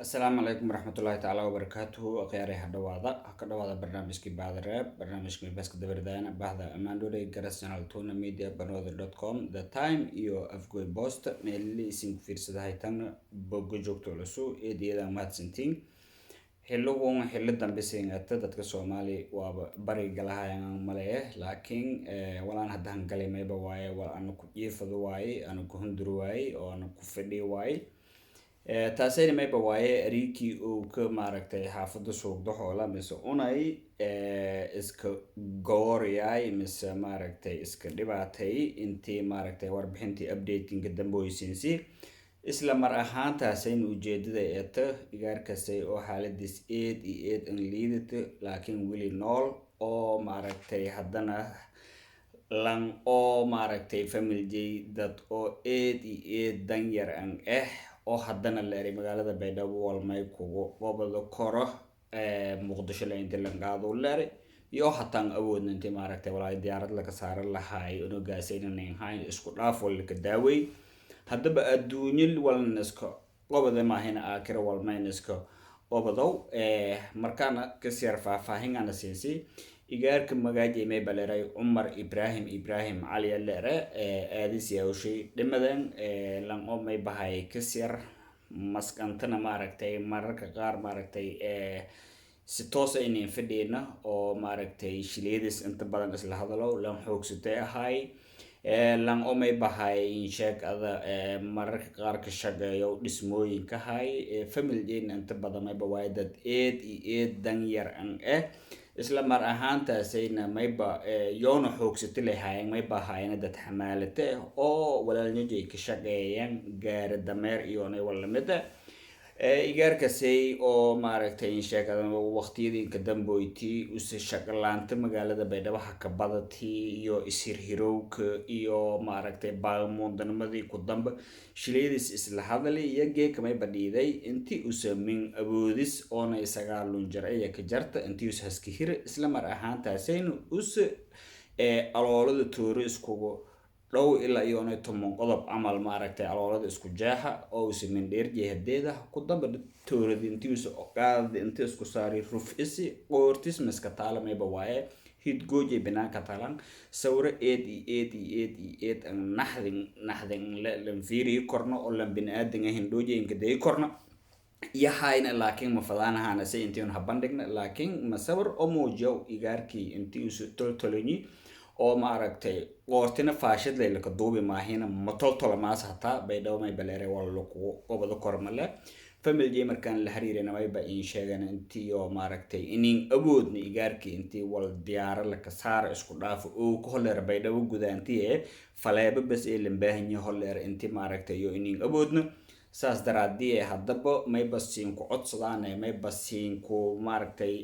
السلام عليكم ورحمة الله تعالى وبركاته أخياري هكذا برنامج بعد الراب برنامج بس كده بردانا بعد أمان دوري جرس channel تونا ميديا بنوذر.com the time إيو أفقوي بوست ميلي سين فيرسة هايتان بوجو جوكتو لسو إيدي إذا مات سنتين حلوون حلدان بسين أتدت كسومالي وبري قلها ملايه لكن ولا هدهن قلي ميبا واي ولا أنا كيفضو واي أنا كهندرو واي أو أنا كفدي واي taasayna mayba waaye riikii uu ka maaragtay xaafada suuqda xoola mise unay iska gooriyay mise maaragtay iska dhibaatay intii maaragtay warbixintii updatinga damboysiinsi isla mar ahaan taasayna ujeedada eeta igaarkasay oo xaaladiis eed iyo eed an liidata laakiin weli nool oo maaragtay haddana lan oo maaragtay familjay dad oo eed iyo eed danyar an oo haddana leeray magaalada Baydhabo walmay kugu qobada koro muqdisho la inta la qaado leeray iyo hataan awoodna inta maaragtay walaay diyaarad la ka saaran lahaay oo gaasaynayn hayn isku dhaaf wal ka daaway haddaba adduunyil walnaska qobada maahina aakira walmaynaska qobadow markaana ka siyar faahfaahin ana siisi igaarka magaaji may baleeray Umar Ibrahim Ali leere aadis yaawshay dhimadan lan oo may bahay ka siyar maskantana maaragtay mararka qaar maaragtay si toos ah inay fadhiyna oo maaragtay shiliidis inta badan isla hadalo lan xoogsatay ahay lan oo may bahay sheekada mararka qaar ka shaqeeyo dhismooyinka hay family inta badan may bahay dad eed dan yar an isla mar ahaantaasayna mayba yoona xoogsata lahaayeen mayba ahaayeen dad xamaalate oo walaalnimay ka shaqeeyaan gaar dameer iyo walamada igaarkasay oo maaragtay sheekadan waqtiyadii ka damboyti us shaqalaanta magaalada Baydhabo ka badati iyo isirhirowka iyo maaragtay baalmoodanimadii ku damba shileedis isla hadalay iyo geeka may badhiiday intii uu sameyn awoodis oo ay sagaalun jaray ka jarta intii uu haskihir isla mar ahaantaasayna us aloolada tooro iskugu dhow ilaa iyo toban qodob amal maaragtay aloolada isku jaaxa oo sameyn dheer jeehadeeda ku damba toorada intii uu qaad intii isku saari ruf isi qoortis miska taalamay bawaaye hid gooje banaanka talan sawra eed an nahdin lan fiiri korno oo lan binaadin hindooje inkaday korno yahayna laakiin ma fadaanahaana say intii un habandhigna laakiin ma sawir oo muujiyo igaarkii intii uu toltolani oo maaragtay qoortina faashid leeyla ka duubi maahina ma toltolamaas hataa Baydhabo may baleeray wala lagu qobada kormale family markaan la xiriirina wayba in sheegan intii oo maaragtay inin awoodna igaarkii intii wal diyaar la ka saar isku dhaaf oo ku holeer Baydhabo gudaantii faleeba bas ee lambaahanya holeer intii maaragtay iyo inin awoodna saas daraadii haddaba may basiin ku codsadaan may basiin ku maaragtay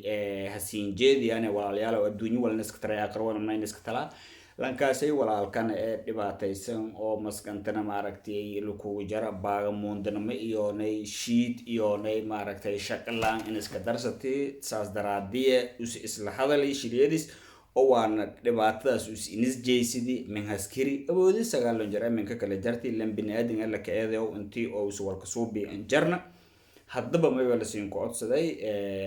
hasiin jeediyaan walaalayaal oo adduunyo walna iska taray qarwan ma iska tala lankaasay walaalkan dhibaataysan oo maskantana maaragtay lagu jara baaga moondanama iyo nay sheet iyo nay maaragtay shaqalaan in iska darsatay saas daraadii isla hadalay shiriyadis oo waana dhibaatadaas inis jeysidi min haskiri awoodi sagaalon jar minka kala jarti lan binaadin alla ka eedayo intii oo walka soo biin jarna haddaba may wala siin ku codsaday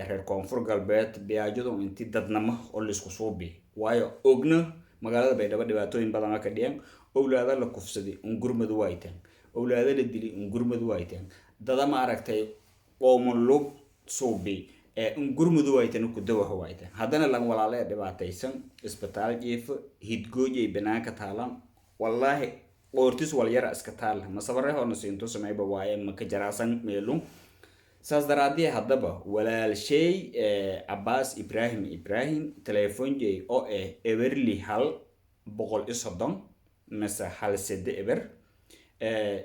reer koonfur galbeed biyaajadu intii dadnama oo la isku soo bii waayo ogna magaalada Baydhabo dhibaatooyin badan ka dhiyaan awlaada la kufsaday gurmadu waaytaan awlaada la dili gurmadu waaytaan dada ma aragtay qoomon lug soo bii gurmadu waaytaan ku dawax waaytaan haddana lan walaalay dhibaataysan isbitaal jiif hidgoojay banaanka taalan wallahi qoortis wal yar iska taal ma sabaray hoona siinto sameeyba waaye ma ka jaraasan meelun saas daraadii haddaba walaal shay Abbas Ibrahim telefoonjay oo everly hal 130 masa hal sede ever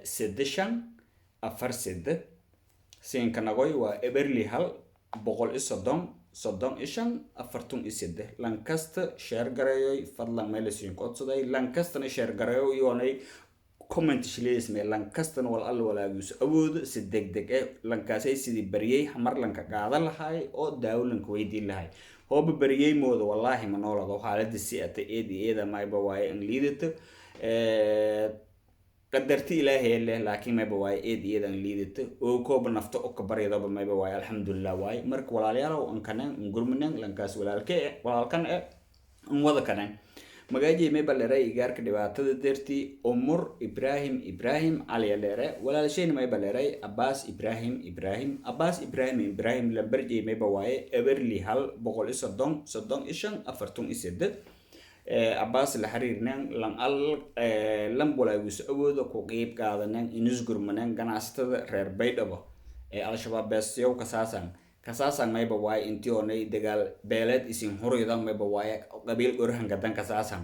sedeshan afar sede siinka nagoy waa everly hal 130 ishan afartun isede lankasta share gareeyoy fadlan meel siin codsaday lankastana share gareeyo yoonay comment shilees me lankastan wal alla walaagiis awood si degdeg lankaasay sidii bariyay mar lanka qaada lahaay oo daawlanka weydiin lahaay hoob bariyay moodo wallahi ma noolado xaaladii si ata eeda mayba waay in liidata qadarti ilaahay leh laakiin mayba waay eedan liidata oo koob nafta oo ka baryadaba mayba waay alxamdulillah waay marka walaalayaal aan kanan gurmanan lankaas walaalkan aan wada kanan magaaji mayba leeray igaarka dhibaatada deerti umur ibrahim ali leeray walaalasheen mayba leeray abbas ibrahim la barjay mayba waay everly hal 130 abbas la xiriirnaan lan walaagus awooda ku qeyb qaadanaan inus gurmanaan ganacsatada reer baydhabo al-shabaab beesyow kasaasan mayba waay intii oonay dagaal beeleed isin huraydan mayba waay qabiil orahan gadan kasaasan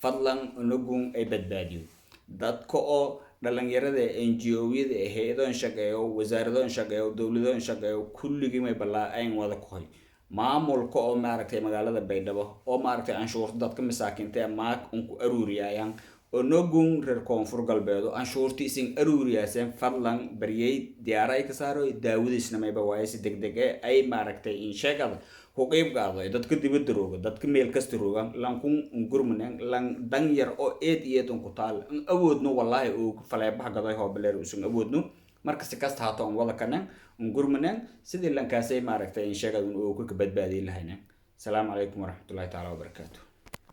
fadlan unugun ay badbaadiyo dadka oo dhalinyarada NGO-yada hay'adaha shaqeeyo wasaaradaha shaqeeyo dawladaha shaqeeyo kulligii mayba la'aan wada ku hay maamulka oo maaragtay magaalada Baydhabo oo maaragtay anshuurta dadka masaakiinta maak ku aruuriyayaan oo nogun reer koonfur galbeedo anshuurtii isin aruuriyaysan fadlan bariyay diyaaray ka saaro daawadiisna mayba waay si degdeg ay maaragtay in sheegada ku qeyb qaado dadka dibadda rooga dadka meel kasta rooga lankun gurmanan lan dan yar oo eed ku taal awoodno wallahi oo faleebaha gaday hoobileer usun awoodno marka si kasta haato aan wada kanan gurmanan sidii lankaasay maaragtay in sheegada oo ku badbaadin lahayna. Assalamu alaykum warahmatullahi ta'ala wabarakatuh.